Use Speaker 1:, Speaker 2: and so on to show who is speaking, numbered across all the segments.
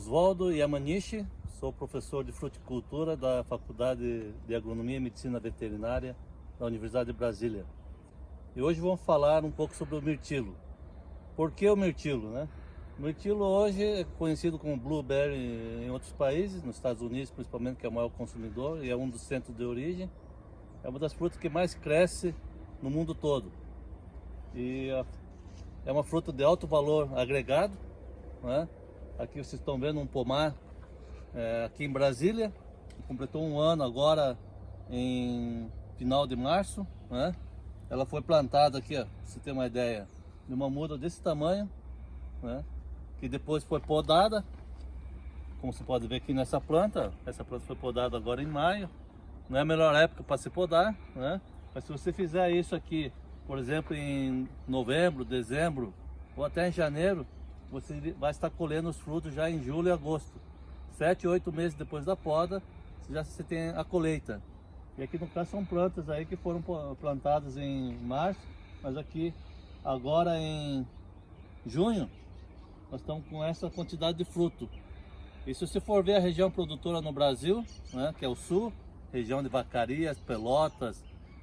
Speaker 1: Oswaldo Yamanishi, sou professor de fruticultura da Faculdade de Agronomia e Medicina Veterinária da Universidade de Brasília. E hoje vamos falar um pouco sobre o mirtilo. Por que o mirtilo, né? O mirtilo hoje é conhecido como blueberry em outros países, nos Estados Unidos principalmente, que é o maior consumidor e é um dos centros de origem. É uma das frutas que mais cresce no mundo todo. E é uma fruta de alto valor agregado, né? Aqui vocês estão vendo um pomar aqui em Brasília, completou um ano agora em final de março, né? Ela foi plantada aqui, ó, pra você ter uma ideia, de uma muda desse tamanho, né? Que depois foi podada, como você pode ver aqui nessa planta. Essa planta foi podada agora em maio, não é a melhor época para se podar, né? Mas se você fizer isso aqui, por exemplo, em novembro, dezembro ou até em janeiro, você vai estar colhendo os frutos já em julho e agosto. 7, 8 meses depois da poda, você tem a colheita. E aqui no caso são plantas aí que foram plantadas em março, mas aqui agora em junho nós estamos com essa quantidade de fruto. E se você for ver a região produtora no Brasil, né, que é o sul, região de Vacaria, Pelotas,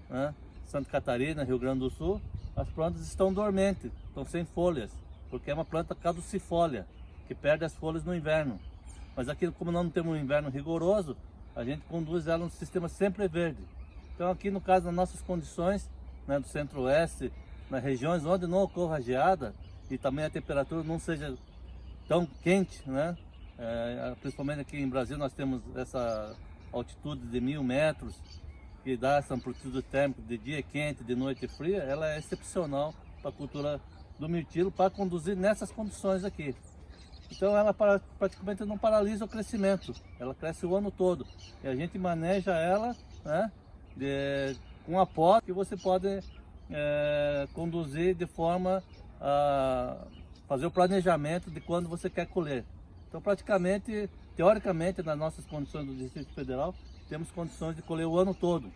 Speaker 1: né, Santa Catarina, Rio Grande do Sul, as plantas estão dormentes, estão sem folhas, porque é uma planta caducifólia, que perde as folhas no inverno. Mas aqui, como nós não temos um inverno rigoroso, a gente conduz ela no sistema sempre verde. Então aqui no caso, nas nossas condições, né, do centro-oeste, nas regiões onde não ocorra geada e também a temperatura não seja tão quente, né? Principalmente aqui em Brasil nós temos essa altitude de 1000 metros, que dá essa amplitude térmica de dia quente, de noite fria. Ela é excepcional para a cultura do mirtilo, para conduzir nessas condições aqui. Então ela praticamente não paralisa o crescimento, ela cresce o ano todo. E a gente maneja ela, né, com a poda que você pode conduzir de forma a fazer o planejamento de quando você quer colher. Então praticamente, teoricamente, nas nossas condições do Distrito Federal, temos condições de colher o ano todo,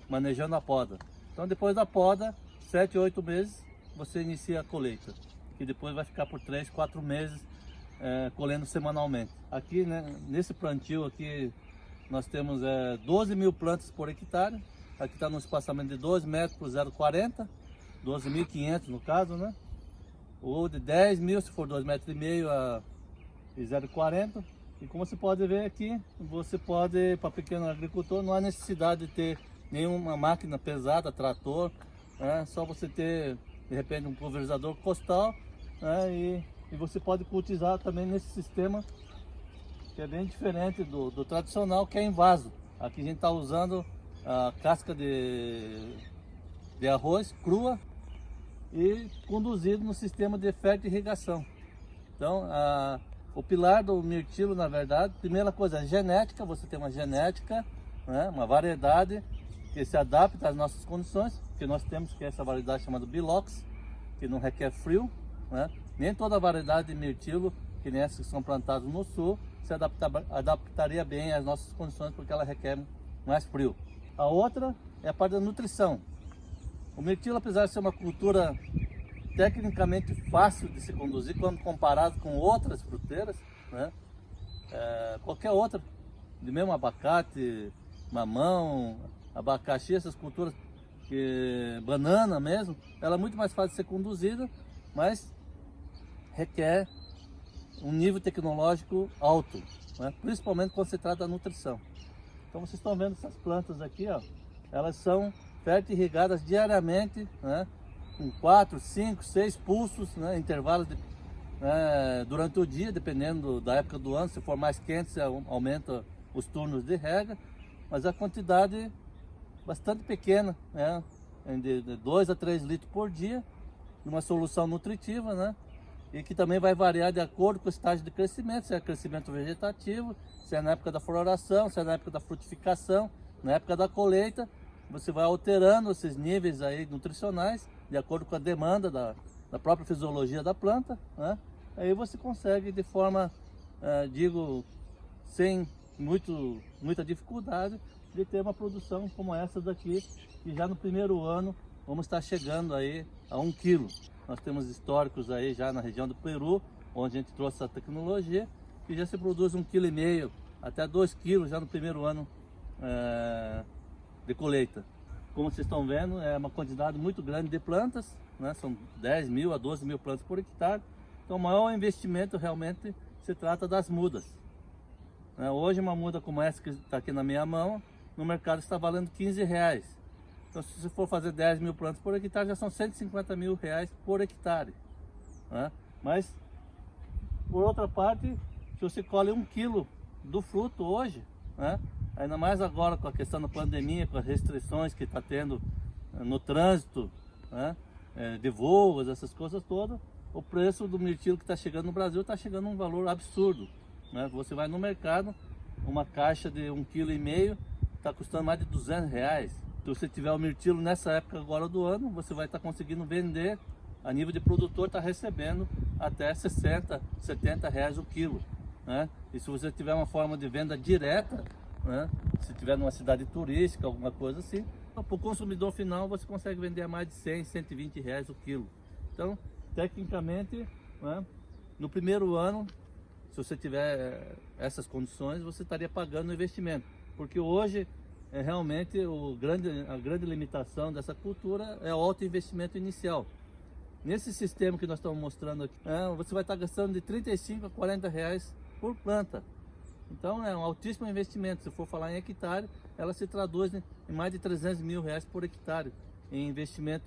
Speaker 1: manejando a poda. Então depois da poda, 7, 8 meses, você inicia a colheita, que depois vai ficar por 3, 4 meses colhendo semanalmente. Aqui, né, nesse plantio aqui, nós temos 12 mil plantas por hectare. Aqui está no espaçamento de 12 metros por 0,40, 12.500 no caso, né? Ou de 10 mil se for 2,5 metros a 0,40. E como você pode ver aqui, você pode, para pequeno agricultor, não há necessidade de ter nenhuma máquina pesada, trator, né? Só você ter de repente um pulverizador costal, né? E você pode cultivar também nesse sistema, que é bem diferente do tradicional, que é em vaso. Aqui a gente está usando a casca de arroz crua e conduzido no sistema de fertirrigação. Então o pilar do mirtilo, na verdade, primeira coisa é genética. Você tem uma genética, né, uma variedade que se adapta às nossas condições, que nós temos, que é essa variedade chamada Bilox, que não requer frio, né? Nem toda a variedade de mirtilo, que nem essas que são plantadas no sul, se adaptaria bem às nossas condições, porque ela requer mais frio. A outra é a parte da nutrição. O mirtilo, apesar de ser uma cultura tecnicamente fácil de se conduzir, quando comparado com outras fruteiras, né? Qualquer outra, de mesmo abacate, mamão, abacaxi, essas culturas, banana mesmo, ela é muito mais fácil de ser conduzida, mas requer um nível tecnológico alto, né? Principalmente quando se trata da nutrição. Então vocês estão vendo essas plantas aqui, ó, elas são fertirrigadas diariamente, né? Com 4, 5, 6 pulsos, né? Intervalos durante o dia, dependendo da época do ano. Se for mais quente, você aumenta os turnos de rega, mas a quantidade bastante pequena, né? De 2 a 3 litros por dia, uma solução nutritiva, né? E que também vai variar de acordo com o estágio de crescimento, se é crescimento vegetativo, se é na época da floração, se é na época da frutificação, na época da colheita. Você vai alterando esses níveis aí nutricionais de acordo com a demanda da própria fisiologia da planta, né? Aí você consegue de forma, sem muita dificuldade, de ter uma produção como essa daqui, que já no primeiro ano vamos estar chegando aí a 1 quilo. Nós temos históricos aí já na região do Peru, onde a gente trouxe essa tecnologia, que já se produz 1,5 kg até 2 kg já no primeiro ano de colheita. Como vocês estão vendo, é uma quantidade muito grande de plantas, né? São 10 mil a 12 mil plantas por hectare. Então o maior investimento realmente se trata das mudas. Hoje uma muda como essa que está aqui na minha mão, no mercado está valendo R$15. Então se você for fazer 10 mil plantas por hectare, já são R$150 mil por hectare. Mas, por outra parte, se você colhe 1 quilo do fruto hoje, ainda mais agora com a questão da pandemia, com as restrições que está tendo no trânsito, de voos, essas coisas todas, o preço do mirtilo que está chegando no Brasil está chegando a um valor absurdo. Você vai no mercado, uma caixa de 1,5 kg está custando mais de R$200. Se você tiver o mirtilo nessa época agora do ano, você vai estar conseguindo vender, a nível de produtor, está recebendo até R$60, R$70 o quilo. E se você tiver uma forma de venda direta, se tiver numa cidade turística, alguma coisa assim, para o consumidor final você consegue vender a mais de R$100, R$120 o quilo. Então, tecnicamente, no primeiro ano, se você tiver essas condições, você estaria pagando o investimento. Porque hoje, realmente, a grande limitação dessa cultura é o alto investimento inicial. Nesse sistema que nós estamos mostrando aqui, você vai estar gastando de R$35 a R$40 por planta. Então é um altíssimo investimento. Se for falar em hectare, ela se traduz em mais de R$300 mil por hectare em investimento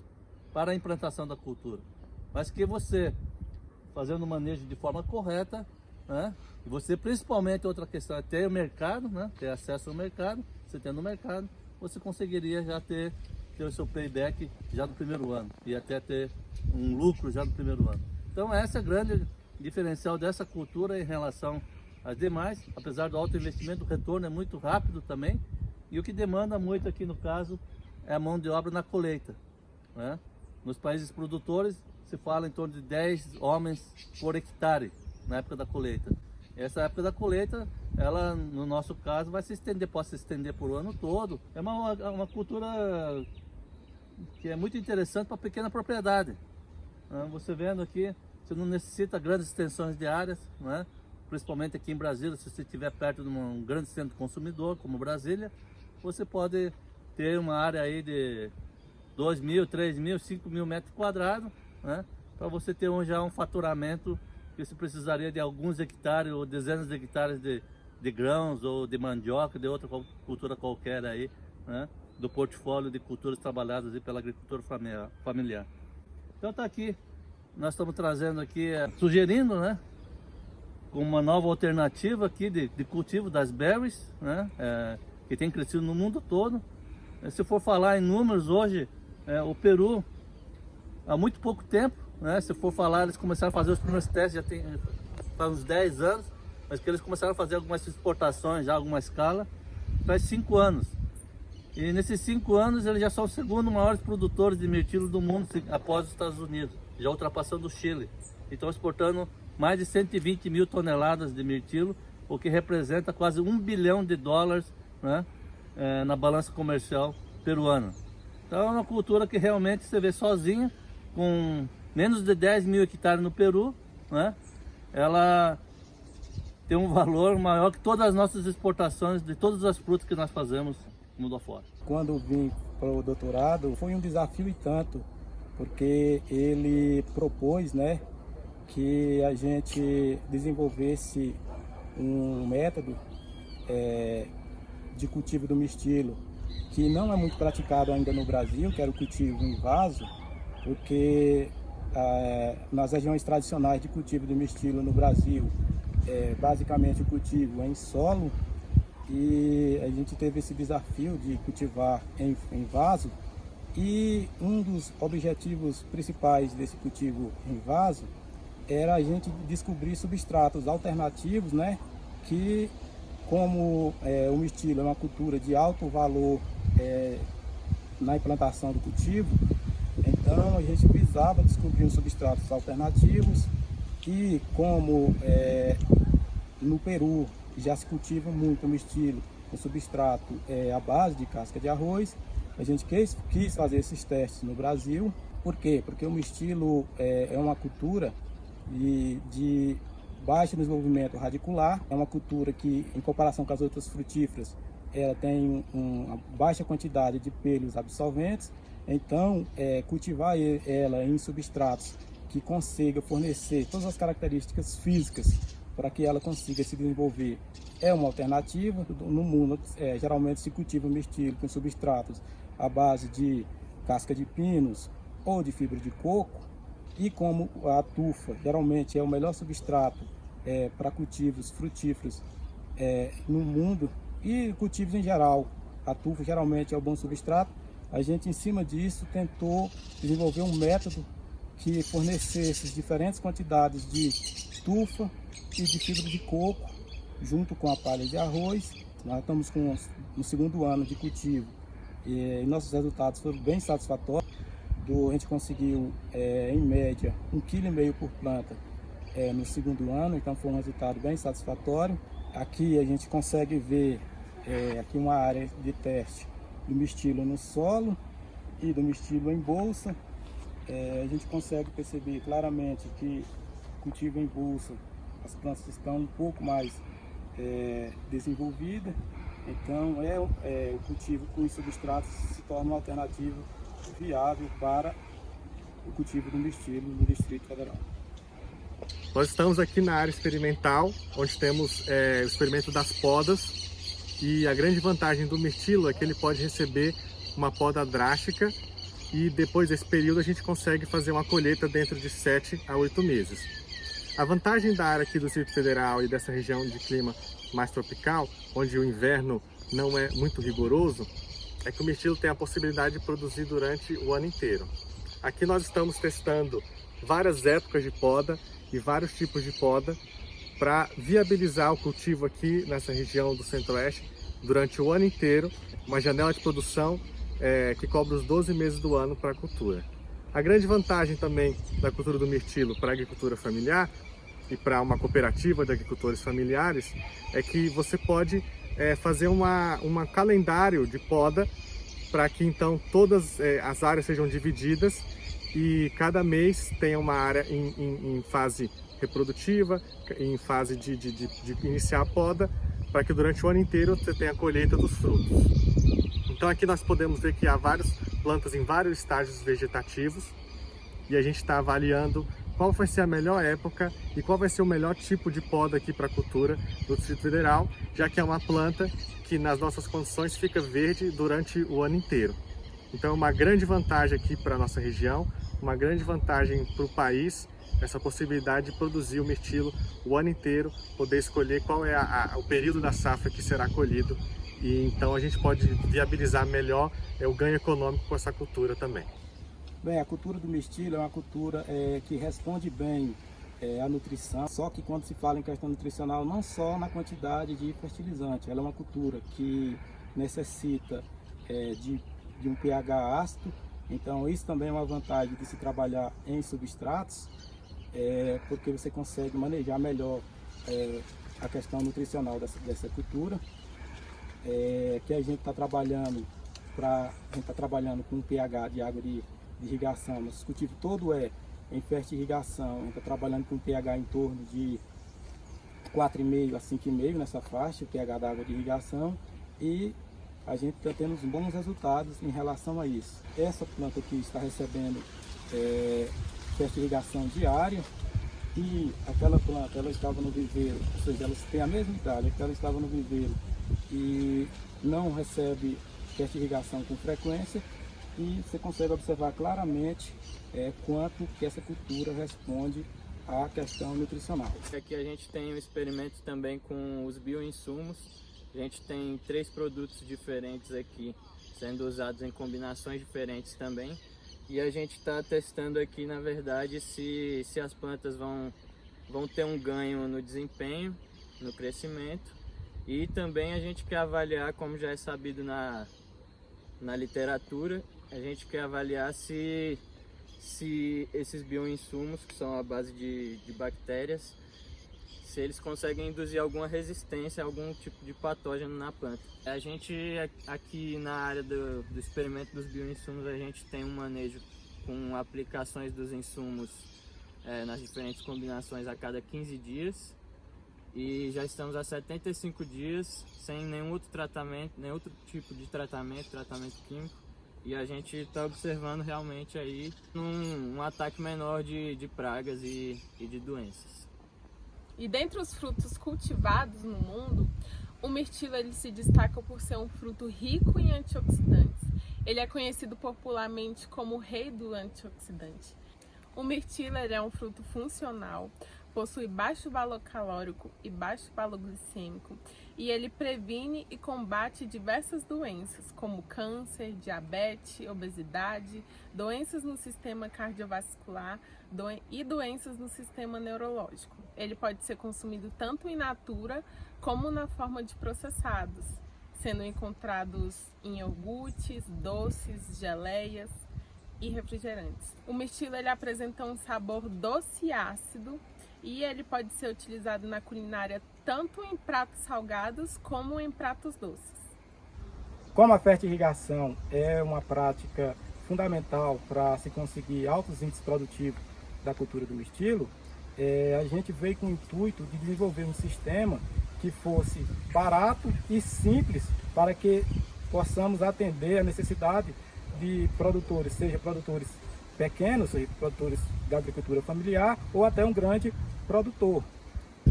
Speaker 1: para a implantação da cultura. Mas que você, fazendo o manejo de forma correta, e você, principalmente, outra questão é ter o mercado, ter acesso ao mercado. Você tendo o mercado, você conseguiria já ter o seu payback já no primeiro ano e até ter um lucro já no primeiro ano. Então essa é a grande diferencial dessa cultura em relação às demais. Apesar do alto investimento, o retorno é muito rápido também, e o que demanda muito aqui no caso é a mão de obra na colheita. Nos países produtores se fala em torno de 10 homens por hectare na época da colheita. Essa época da colheita, ela no nosso caso vai se estender, pode se estender por o ano todo. É uma cultura que é muito interessante para pequena propriedade. Você vendo aqui, você não necessita grandes extensões de áreas, principalmente aqui em Brasília. Se você estiver perto de um grande centro consumidor como Brasília, você pode ter uma área aí de 2 mil, 3 mil, 5 mil metros quadrados, para você ter já um faturamento que você precisaria de alguns hectares ou dezenas de hectares de grãos ou de mandioca, de outra cultura qualquer aí, do portfólio de culturas trabalhadas aí pela agricultura familiar. Então tá aqui, nós estamos trazendo aqui, sugerindo, como uma nova alternativa aqui de cultivo das berries, que tem crescido no mundo todo. Se for falar em números hoje, o Peru, há muito pouco tempo, se for falar, eles começaram a fazer os primeiros testes, já tem faz uns 10 anos, mas que eles começaram a fazer algumas exportações, já alguma escala, faz 5 anos. E nesses 5 anos eles já são os segundo maiores produtores de mirtilo do mundo, após os Estados Unidos, já ultrapassando o Chile. Então exportando mais de 120 mil toneladas de mirtilo, o que representa quase $1 bilhão na balança comercial peruana. Então é uma cultura que realmente você vê sozinha, com menos de 10 mil hectares no Peru, ela tem um valor maior que todas as nossas exportações de todas as frutas que nós fazemos mundo afora.
Speaker 2: Quando vim para o doutorado, foi um desafio e tanto, porque ele propôs, que a gente desenvolvesse um método de cultivo do mirtilo, que não é muito praticado ainda no Brasil, que era o cultivo em vaso, porque nas regiões tradicionais de cultivo do mirtilo no Brasil, basicamente o cultivo é em solo, e a gente teve esse desafio de cultivar em vaso, e um dos objetivos principais desse cultivo em vaso era a gente descobrir substratos alternativos, que como o mirtilo é uma cultura de alto valor na implantação do cultivo, então a gente visava descobrir substratos alternativos, e como no Peru já se cultiva muito o mirtilo com substrato à base de casca de arroz, a gente quis fazer esses testes no Brasil. Por quê? Porque o mirtilo é uma cultura de baixo desenvolvimento radicular, é uma cultura que, em comparação com as outras frutíferas, ela tem uma baixa quantidade de pelos absorventes. Então, cultivar ela em substratos que consiga fornecer todas as características físicas para que ela consiga se desenvolver é uma alternativa. No mundo, geralmente se cultiva o mirtilo com substratos à base de casca de pinos ou de fibra de coco, e como a tufa geralmente é o melhor substrato para cultivos frutíferos no mundo e cultivos em geral, a tufa geralmente é o bom substrato. A gente, em cima disso, tentou desenvolver um método que fornecesse diferentes quantidades de tufa e de fibra de coco junto com a palha de arroz. Nós estamos no segundo ano de cultivo e nossos resultados foram bem satisfatórios. A gente conseguiu, em média, 1,5 kg por planta no segundo ano, então foi um resultado bem satisfatório. Aqui a gente consegue ver aqui uma área de teste do mirtilo no solo e do mirtilo em bolsa. A gente consegue perceber claramente que o cultivo em bolsa, as plantas estão um pouco mais desenvolvidas, então o cultivo com os substratos se torna uma alternativa viável para o cultivo do mirtilo no Distrito Federal.
Speaker 3: Nós estamos aqui na área experimental, onde temos o experimento das podas, e a grande vantagem do mirtilo é que ele pode receber uma poda drástica e depois desse período a gente consegue fazer uma colheita dentro de 7 a 8 meses. A vantagem da área aqui do Distrito Federal e dessa região de clima mais tropical, onde o inverno não é muito rigoroso, é que o mirtilo tem a possibilidade de produzir durante o ano inteiro. Aqui nós estamos testando várias épocas de poda e vários tipos de poda para viabilizar o cultivo aqui nessa região do Centro-Oeste durante o ano inteiro, uma janela de produção que cobre os 12 meses do ano para a cultura. A grande vantagem também da cultura do mirtilo para a agricultura familiar e para uma cooperativa de agricultores familiares é que você pode fazer um calendário de poda para que então todas as áreas sejam divididas e cada mês tenha uma área em fase reprodutiva, em fase de iniciar a poda, para que durante o ano inteiro você tenha a colheita dos frutos. Então aqui nós podemos ver que há várias plantas em vários estágios vegetativos e a gente está avaliando qual vai ser a melhor época e qual vai ser o melhor tipo de poda aqui para a cultura do Distrito Federal, já que é uma planta que nas nossas condições fica verde durante o ano inteiro. Então é uma grande vantagem aqui para a nossa região, uma grande vantagem para o país, essa possibilidade de produzir o mirtilo o ano inteiro, poder escolher qual é o período da safra que será colhido, e então a gente pode viabilizar melhor o ganho econômico com essa cultura também.
Speaker 2: Bem, a cultura do mirtilo é uma cultura que responde bem à nutrição, só que quando se fala em questão nutricional, não só na quantidade de fertilizante, ela é uma cultura que necessita de um pH ácido, então isso também é uma vantagem de se trabalhar em substratos, porque você consegue manejar melhor a questão nutricional dessa cultura, que a gente está trabalhando com um pH de água de irrigação. Nosso cultivo todo em fertirrigação, a gente está trabalhando com um pH em torno de 4,5 a 5,5 nessa faixa, o pH da água de irrigação, e a gente está tendo bons resultados em relação a isso. Essa planta aqui está recebendo fertirrigação diária, e aquela planta ela estava no viveiro, ou seja, elas têm a mesma idade, ela estava no viveiro e não recebe fertirrigação com frequência, e você consegue observar claramente quanto que essa cultura responde à questão nutricional.
Speaker 4: Aqui a gente tem um experimento também com os bioinsumos. A gente tem 3 produtos diferentes aqui, sendo usados em combinações diferentes também. E a gente está testando aqui, na verdade, se as plantas vão ter um ganho no desempenho, no crescimento. E também a gente quer avaliar, como já é sabido na literatura, a gente quer avaliar se esses bioinsumos, que são a base de bactérias, se eles conseguem induzir alguma resistência a algum tipo de patógeno na planta. A gente aqui na área do experimento dos bioinsumos, a gente tem um manejo com aplicações dos insumos nas diferentes combinações a cada 15 dias. E já estamos há 75 dias sem nenhum outro tratamento, nenhum outro tipo de tratamento químico. E a gente está observando realmente aí um ataque menor de pragas e de doenças.
Speaker 5: E dentre os frutos cultivados no mundo, o mirtilo ele se destaca por ser um fruto rico em antioxidantes. Ele é conhecido popularmente como o rei do antioxidante. O mirtilo é um fruto funcional, possui baixo valor calórico e baixo valor glicêmico, e ele previne e combate diversas doenças, como câncer, diabetes, obesidade, doenças no sistema cardiovascular e doenças no sistema neurológico. Ele pode ser consumido tanto in natura como na forma de processados, sendo encontrados em iogurtes, doces, geleias e refrigerantes. O mirtilo ele apresenta um sabor doce e ácido, e ele pode ser utilizado na culinária tanto em pratos salgados como em pratos doces.
Speaker 2: Como a fertirrigação é uma prática fundamental para se conseguir altos índices produtivos da cultura do mirtilo, a gente veio com o intuito de desenvolver um sistema que fosse barato e simples para que possamos atender a necessidade de produtores, seja produtores pequenos, seja produtores da agricultura familiar ou até um grande produtor.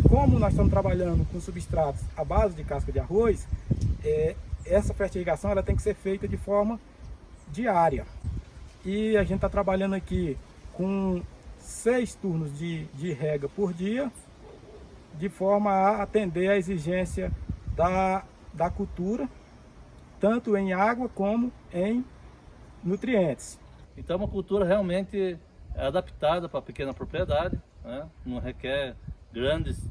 Speaker 2: Como nós estamos trabalhando com substratos à base de casca de arroz, essa fertirrigação ela tem que ser feita de forma diária. E a gente está trabalhando aqui com 6 turnos de rega por dia, de forma a atender a exigência da cultura, tanto em água como em nutrientes.
Speaker 1: Então é uma cultura realmente adaptada para a pequena propriedade, né? Não requer grandes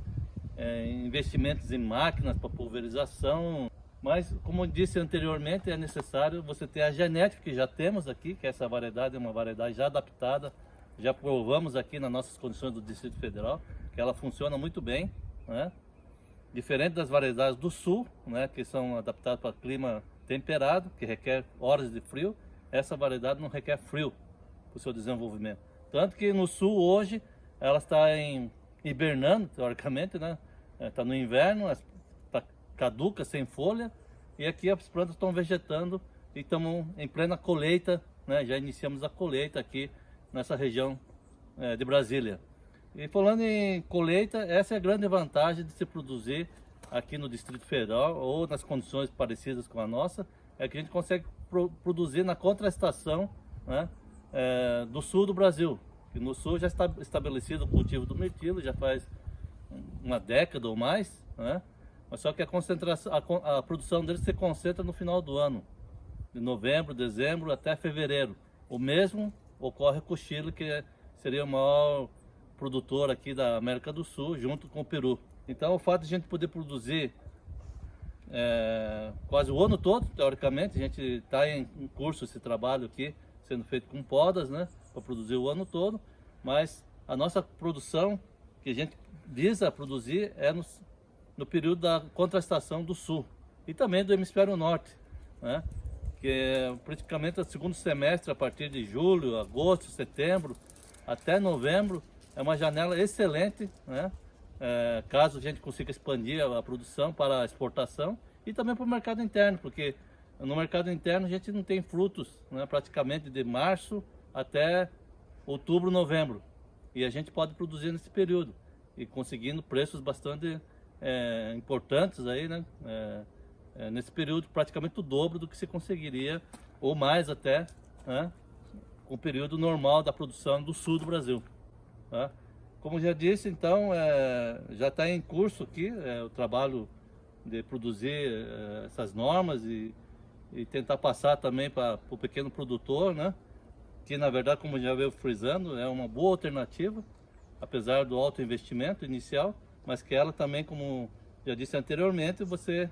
Speaker 1: investimentos em máquinas para pulverização, mas como eu disse anteriormente, é necessário você ter a genética que já temos aqui, que essa variedade é uma variedade já adaptada, já provamos aqui nas nossas condições do Distrito Federal, que ela funciona muito bem, né? Diferente das variedades do sul, né, que são adaptadas para clima temperado, que requer horas de frio, essa variedade não requer frio para o seu desenvolvimento. Tanto que no sul hoje ela está hibernando, teoricamente, né? Está no inverno, está caduca, sem folha, e aqui as plantas estão vegetando e estamos em plena colheita, né? Já iniciamos a colheita aqui nessa região de Brasília. E falando em colheita, essa é a grande vantagem de se produzir aqui no Distrito Federal ou nas condições parecidas com a nossa, é que a gente consegue produzir na contraestação, né, do sul do Brasil. E no sul já está estabelecido o cultivo do mirtilo, já faz uma década ou mais, né? Mas só que a produção dele se concentra no final do ano, de novembro, dezembro até fevereiro. O mesmo ocorre com o Chile, que seria o maior produtor aqui da América do Sul, junto com o Peru. Então o fato de a gente poder produzir quase o ano todo, teoricamente, a gente está em curso esse trabalho aqui, sendo feito com podas, né, para produzir o ano todo, mas a nossa produção que a gente visa produzir é no período da contrastação do sul e também do hemisfério norte, né, que é praticamente o segundo semestre, a partir de julho, agosto, setembro, até novembro, é uma janela excelente, né, caso a gente consiga expandir a produção para a exportação e também para o mercado interno, porque no mercado interno a gente não tem frutos, né, praticamente de março até outubro, novembro, e a gente pode produzir nesse período e conseguindo preços bastante importantes aí, né, nesse período, praticamente o dobro do que se conseguiria, ou mais até, né, com o período normal da produção do sul do Brasil, tá? Como já disse, então, já está em curso aqui o trabalho de produzir essas normas e tentar passar também para o pequeno produtor, né? Que na verdade, como já veio frisando, é uma boa alternativa, apesar do alto investimento inicial, mas que ela também, como já disse anteriormente, você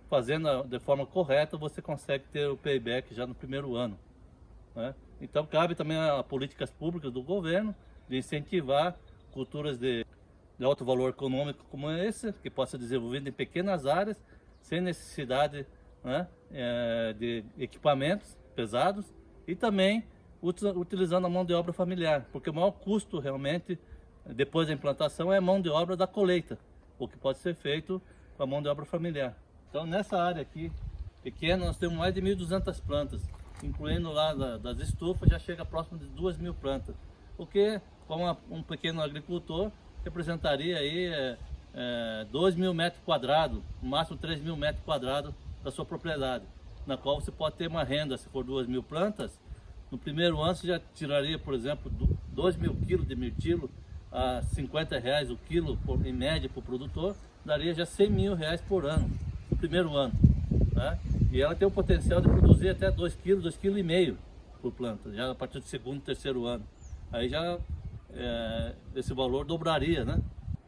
Speaker 1: fazendo de forma correta, você consegue ter o payback já no primeiro ano, né? Então cabe também a políticas públicas do governo de incentivar culturas de alto valor econômico como esse, que possa ser desenvolvido em pequenas áreas, sem necessidade, né, de equipamentos pesados, e também utilizando a mão de obra familiar, porque o maior custo realmente, depois da implantação, é a mão de obra da colheita, o que pode ser feito com a mão de obra familiar. Então nessa área aqui, pequena, nós temos mais de 1.200 plantas, incluindo lá das estufas, já chega próximo de 2.000 plantas, o que, para um pequeno agricultor, representaria aí 2.000 metros quadrados, no máximo 3.000 metros quadrados da sua propriedade, na qual você pode ter uma renda, se for 2.000 plantas, no primeiro ano você já tiraria, por exemplo, 2.000 quilos de mirtilo a R$50 o quilo, em média, para o produtor, daria já R$100.000 por ano, no primeiro ano. Né? E ela tem o potencial de produzir até 2 quilos, 2,5 kg por planta, já a partir do segundo, terceiro ano. Aí já esse valor dobraria, né?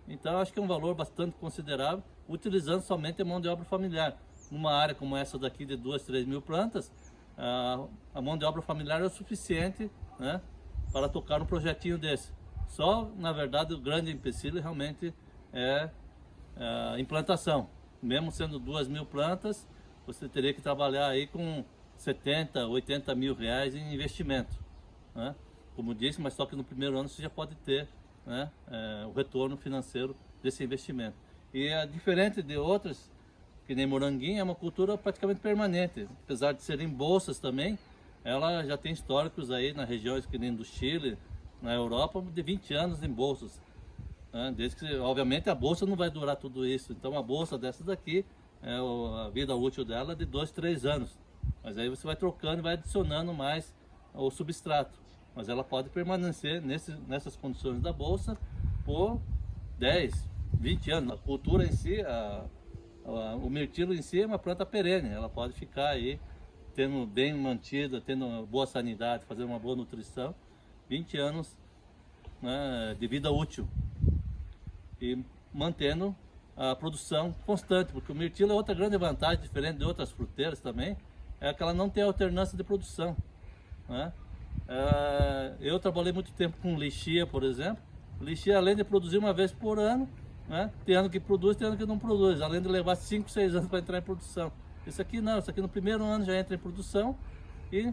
Speaker 1: Então acho que é um valor bastante considerável, utilizando somente a mão de obra familiar. Numa área como essa daqui de 2, 3 mil plantas, a mão de obra familiar é o suficiente, né, para tocar um projetinho desse. Só, na verdade, o grande empecilho realmente é a implantação. Mesmo sendo 2.000 plantas, você teria que trabalhar aí com 70, 80 mil reais em investimento, né? Como disse, mas só que no primeiro ano você já pode ter, né, o retorno financeiro desse investimento. E é diferente de outras, que nem moranguinho, é uma cultura praticamente permanente. Apesar de serem bolsas também, ela já tem históricos aí nas regiões que nem do Chile, na Europa, de 20 anos em bolsas. Né? Desde que, obviamente, a bolsa não vai durar tudo isso. Então, a bolsa dessas daqui, a vida útil dela é de 2, 3 anos. Mas aí você vai trocando e vai adicionando mais o substrato. Mas ela pode permanecer nessas condições da bolsa por 10, 20 anos. A cultura em si, o mirtilo em si é uma planta perene, ela pode ficar aí tendo bem mantida, tendo uma boa sanidade, fazendo uma boa nutrição, 20 anos, né, de vida útil e mantendo a produção constante, porque o mirtilo é outra grande vantagem, diferente de outras fruteiras também, é que ela não tem alternância de produção, né? Eu trabalhei muito tempo com lixia, por exemplo. Lixia, além de produzir uma vez por ano, né, tem ano que produz, tem ano que não produz, além de levar 5, 6 anos para entrar em produção. Isso aqui não, isso aqui no primeiro ano já entra em produção e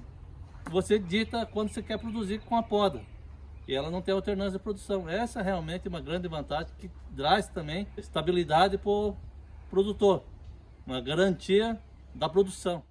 Speaker 1: você dita quando você quer produzir com a poda. E ela não tem alternância de produção. Essa é realmente uma grande vantagem que traz também estabilidade para o produtor, uma garantia da produção.